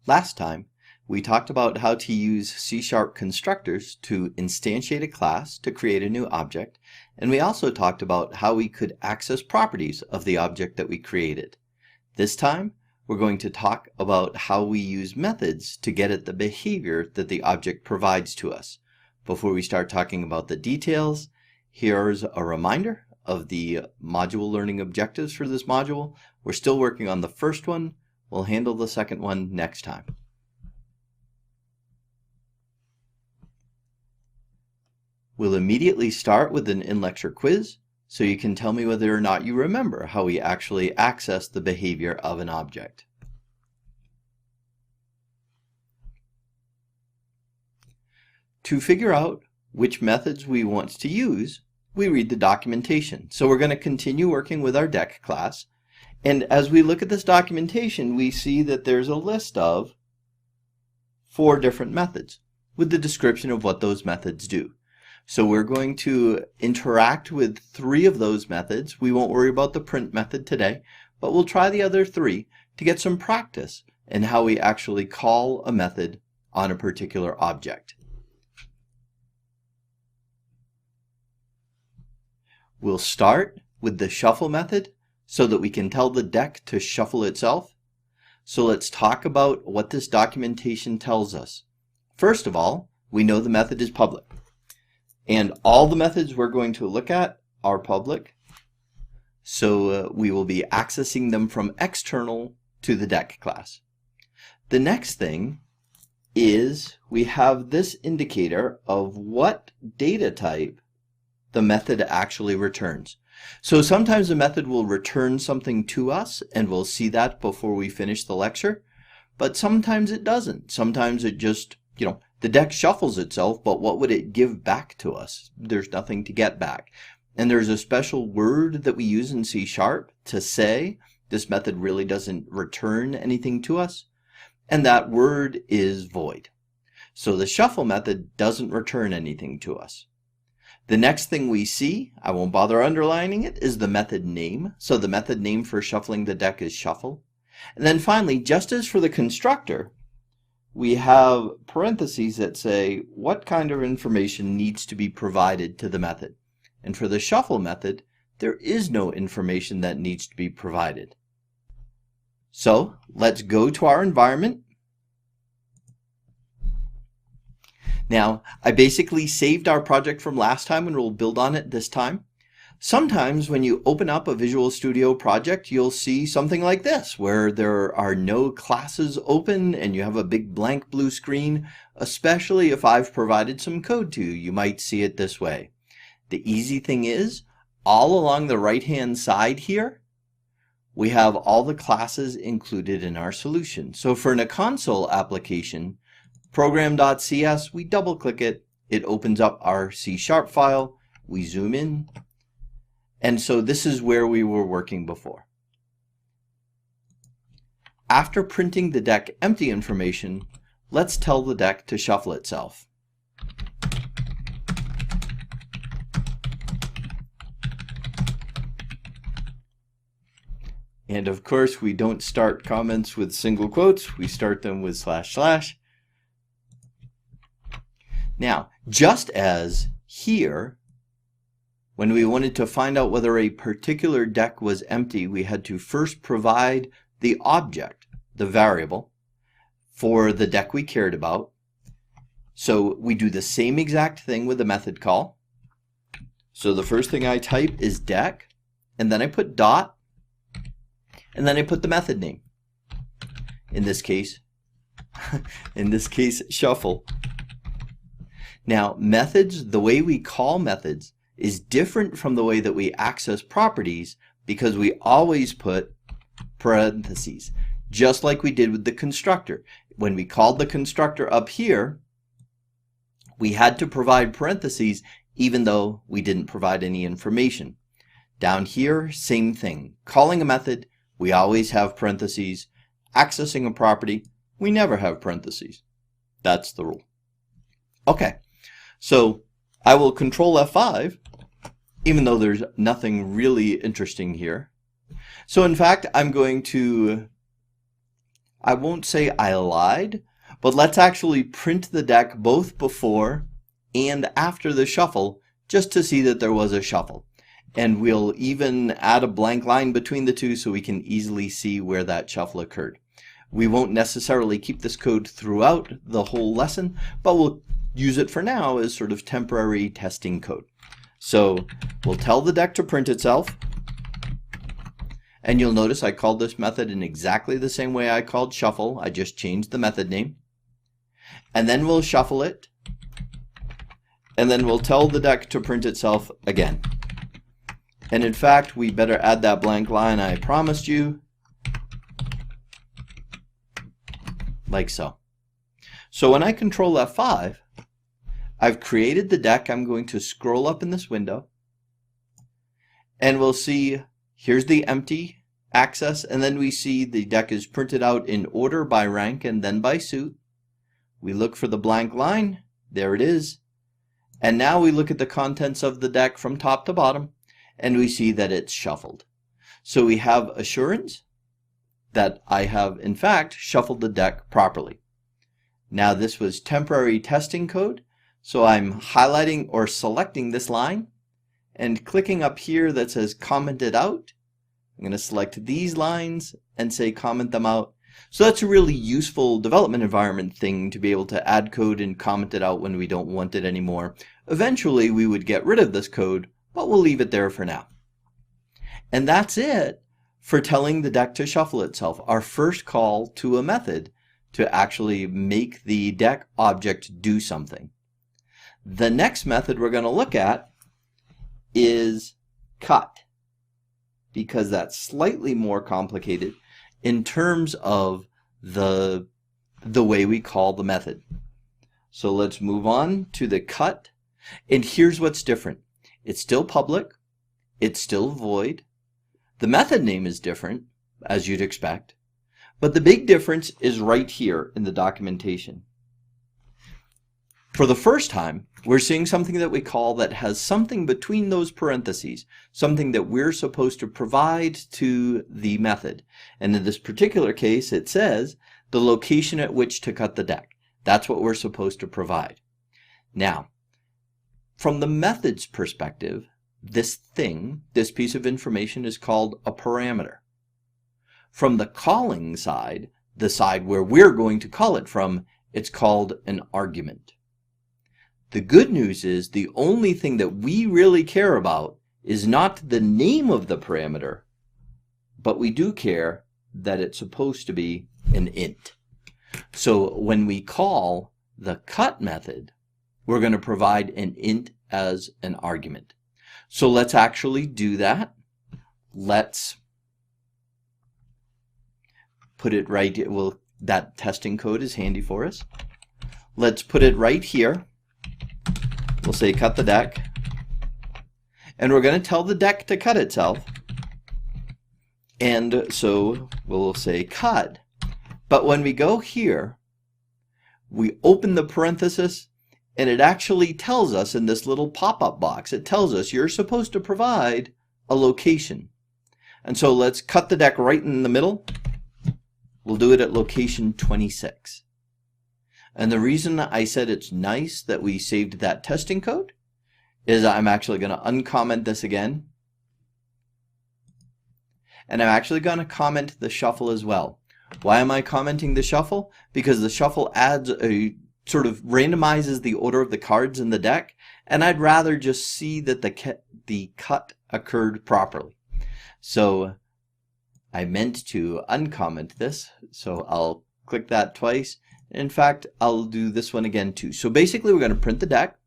Last time, we talked about how to use C# constructors to instantiate a class to create a new object, and we also talked about how we could access properties of the object that we created. This time, we're going to talk about how we use methods to get at the behavior that the object provides to us. Before we start talking about the details, here's a reminder of the module learning objectives for this module. We're still working on the first one. We'll handle the second one next time. We'll immediately start with an in-lecture quiz, so you can tell me whether or not you remember how we actually access the behavior of an object. To figure out which methods we want to use, we read the documentation. So we're going to continue working with our deck class. And as we look at this documentation, we see that there's a list of 4 different methods with the description of what those methods do. So we're going to interact with 3 of those methods. We won't worry about the print method today, but we'll try the other 3 to get some practice in how we actually call a method on a particular object. We'll start with the shuffle method so that we can tell the deck to shuffle itself. So let's talk about what this documentation tells us. First of all, we know the method is public. And all the methods we're going to look at are public. So we will be accessing them from external to the deck class. The next thing is we have this indicator of what data type the method actually returns. So sometimes the method will return something to us, and we'll see that before we finish the lecture. But sometimes it doesn't. Sometimes it just, the deck shuffles itself, but what would it give back to us? There's nothing to get back. And there's a special word that we use in C# to say this method really doesn't return anything to us, and that word is void. So the shuffle method doesn't return anything to us. The next thing we see, I won't bother underlining it, is the method name. So the method name for shuffling the deck is shuffle. And then finally, just as for the constructor, we have parentheses that say what kind of information needs to be provided to the method. And for the shuffle method, there is no information that needs to be provided. So let's go to our environment. Now, I basically saved our project from last time and we'll build on it this time. Sometimes when you open up a Visual Studio project, you'll see something like this, where there are no classes open and you have a big blank blue screen, especially if I've provided some code to you. You might see it this way. The easy thing is, all along the right-hand side here, we have all the classes included in our solution. So for a console application, program.cs, we double-click it, it opens up our C# file, we zoom in, and so this is where we were working before. After printing the deck empty information, let's tell the deck to shuffle itself. And of course, we don't start comments with single quotes, we start them with // Now, just as here, when we wanted to find out whether a particular deck was empty, we had to first provide the object, the variable, for the deck we cared about. So we do the same exact thing with the method call. So the first thing I type is deck, and then I put dot, and then I put the method name. In this case, shuffle. Now, methods, the way we call methods, is different from the way that we access properties because we always put parentheses, just like we did with the constructor. When we called the constructor up here, we had to provide parentheses even though we didn't provide any information. Down here, same thing. Calling a method, we always have parentheses. Accessing a property, we never have parentheses. That's the rule. Okay, so I will Control F5, even though there's nothing really interesting here. So in fact, I'm going to I won't say I lied, but let's actually print the deck both before and after the shuffle just to see that there was a shuffle. And we'll even add a blank line between the two so we can easily see where that shuffle occurred. We won't necessarily keep this code throughout the whole lesson, but we'll use it for now as sort of temporary testing code. So we'll tell the deck to print itself. And you'll notice I called this method in exactly the same way I called shuffle. I just changed the method name. And then we'll shuffle it. And then we'll tell the deck to print itself again. And in fact, we better add that blank line I promised you. Like so. So when I control F5, I've created the deck. I'm going to scroll up in this window. And we'll see here's the empty access, and then we see the deck is printed out in order by rank and then by suit. We look for the blank line. There it is. And now we look at the contents of the deck from top to bottom, and we see that it's shuffled. So we have assurance that I have, in fact, shuffled the deck properly. Now this was temporary testing code, so I'm highlighting or selecting this line and clicking up here that says commented out. I'm going to select these lines and say comment them out. So that's a really useful development environment thing to be able to add code and comment it out when we don't want it anymore. Eventually we would get rid of this code, but we'll leave it there for now. And that's it for telling the deck to shuffle itself, our first call to a method to actually make the deck object do something. The next method we're going to look at is cut, because that's slightly more complicated in terms of the way we call the method. So let's move on to the cut, and here's what's different. It's still public, it's still void. The method name is different, as you'd expect, but the big difference is right here in the documentation. For the first time, we're seeing something that we call that has something between those parentheses, something that we're supposed to provide to the method. And in this particular case, it says the location at which to cut the deck. That's what we're supposed to provide. Now, from the method's perspective, this piece of information is called a parameter. From the calling side, the side where we're going to call it from, it's called an argument. The good news is the only thing that we really care about is not the name of the parameter, but we do care that it's supposed to be an int. So when we call the cut method, we're going to provide an int as an argument. So let's actually do that. Let's put it right. That testing code is handy for us. Let's put it right here. We'll say cut the deck, and we're going to tell the deck to cut itself, and so we'll say cut. But when we go here, we open the parenthesis, and it actually tells us in this little pop-up box, it tells us you're supposed to provide a location. And so let's cut the deck right in the middle. We'll do it at location 26. And the reason I said it's nice that we saved that testing code is I'm actually going to uncomment this again. And I'm actually going to comment the shuffle as well. Why am I commenting the shuffle? Because the shuffle adds a sort of randomizes the order of the cards in the deck, and I'd rather just see that the cut occurred properly. So I meant to uncomment this, so I'll click that twice. In fact, I'll do this one again too. So basically we're going to print the deck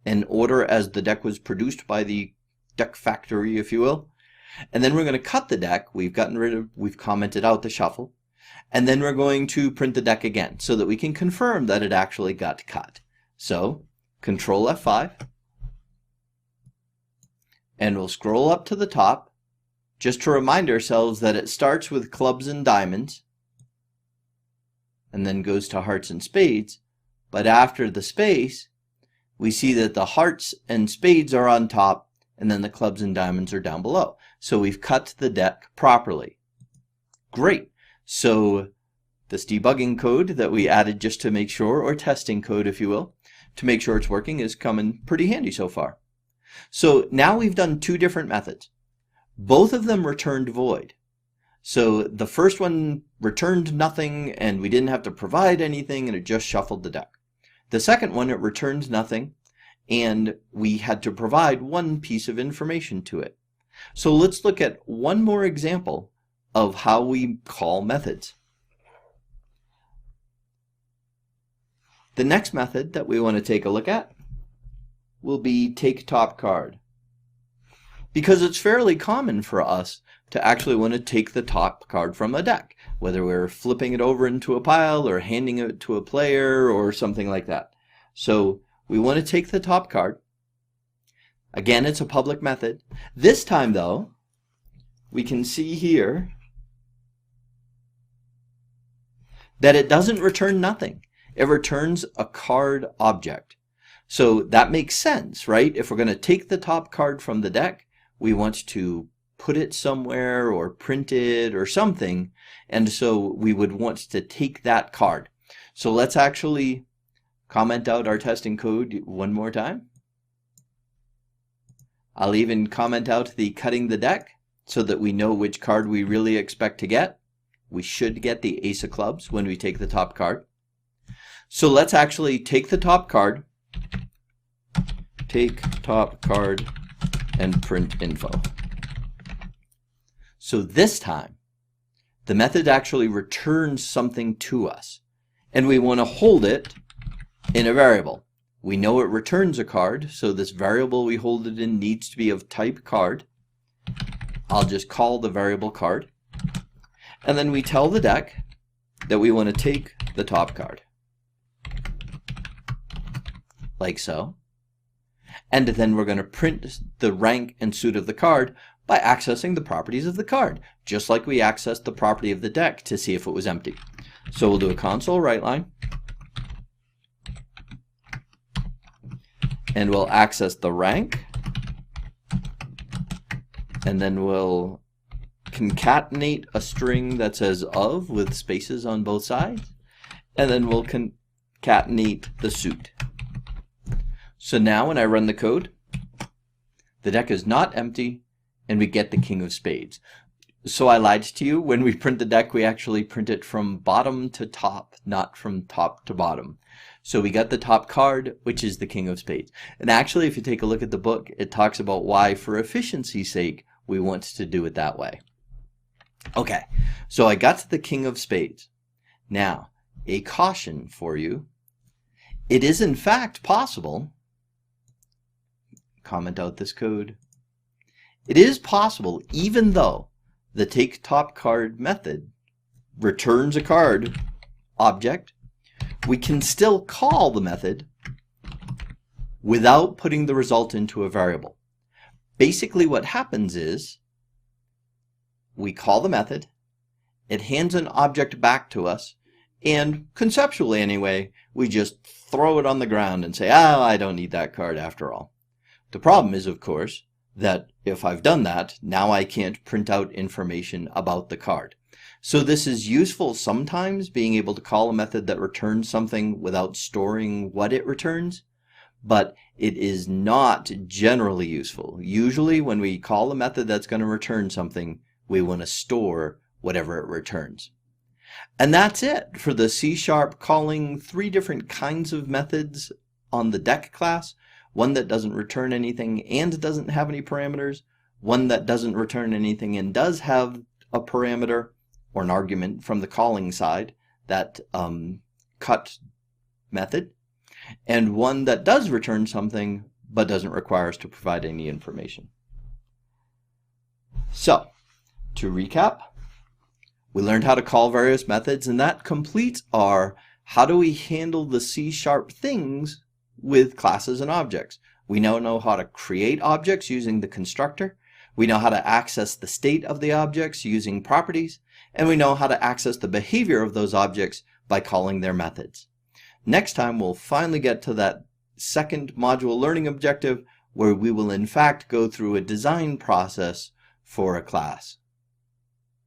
in order as the deck was produced by the deck factory, if you will. And then we're going to cut the deck. We've commented out the shuffle. And then we're going to print the deck again so that we can confirm that it actually got cut. So Control F5. And we'll scroll up to the top just to remind ourselves that it starts with clubs and diamonds, and then goes to hearts and spades, but after the space, we see that the hearts and spades are on top, and then the clubs and diamonds are down below. So we've cut the deck properly. Great. So This debugging code that we added just to make sure, or testing code if you will, to make sure it's working is coming pretty handy so far. So now we've done two different methods. Both of them returned void. So the first one returned nothing and we didn't have to provide anything and it just shuffled the deck. The second one, it returned nothing and we had to provide one piece of information to it. So let's look at one more example of how we call methods. The next method that we want to take a look at will be take top card. Because it's fairly common for us to actually want to take the top card from a deck, whether we're flipping it over into a pile or handing it to a player or something like that. So we want to take the top card. Again, it's a public method. This time though, we can see here that it doesn't return nothing. It returns a card object. So that makes sense, right? If we're going to take the top card from the deck, we want to put it somewhere or print it or something, and so we would want to take that card. So let's actually comment out our testing code one more time. I'll even comment out the cutting the deck so that we know which card we really expect to get. We should get the ace of clubs when we take the top card. So let's actually take the top card, take top card, and print info. So this time, the method actually returns something to us, and we want to hold it in a variable. We know it returns a card, so this variable we hold it in needs to be of type card. I'll just call the variable card, and then we tell the deck that we want to take the top card, like so. And then we're going to print the rank and suit of the card by accessing the properties of the card, just like we accessed the property of the deck to see if it was empty. So we'll do a console write line, and we'll access the rank, and then we'll concatenate a string that says of with spaces on both sides, and then we'll concatenate the suit. So now when I run the code, the deck is not empty and we get the king of spades. So I lied to you. When we print the deck, we actually print it from bottom to top, not from top to bottom. So we got the top card, which is the king of spades. And actually, if you take a look at the book, it talks about why, for efficiency's sake, we want to do it that way. Okay, so I got to the king of spades. Now, a caution for you. It is in fact possible, comment out this code, it is possible, even though the take top card method returns a card object, we can still call the method without putting the result into a variable. Basically what happens is we call the method, it hands an object back to us, and conceptually anyway, we just throw it on the ground and say, oh, I don't need that card after all. The problem is, of course, that if I've done that, now I can't print out information about the card. So this is useful sometimes, being able to call a method that returns something without storing what it returns, but it is not generally useful. Usually when we call a method that's going to return something, we want to store whatever it returns. And that's it for the C# calling three different kinds of methods on the deck class. One that doesn't return anything and doesn't have any parameters, one that doesn't return anything and does have a parameter or an argument from the calling side, that cut method, and one that does return something but doesn't require us to provide any information. So, to recap, we learned how to call various methods, and that completes our how do we handle the C# things with classes and objects. We now know how to create objects using the constructor. We know how to access the state of the objects using properties. And we know how to access the behavior of those objects by calling their methods. Next time, we'll finally get to that second module learning objective where we will in fact go through a design process for a class.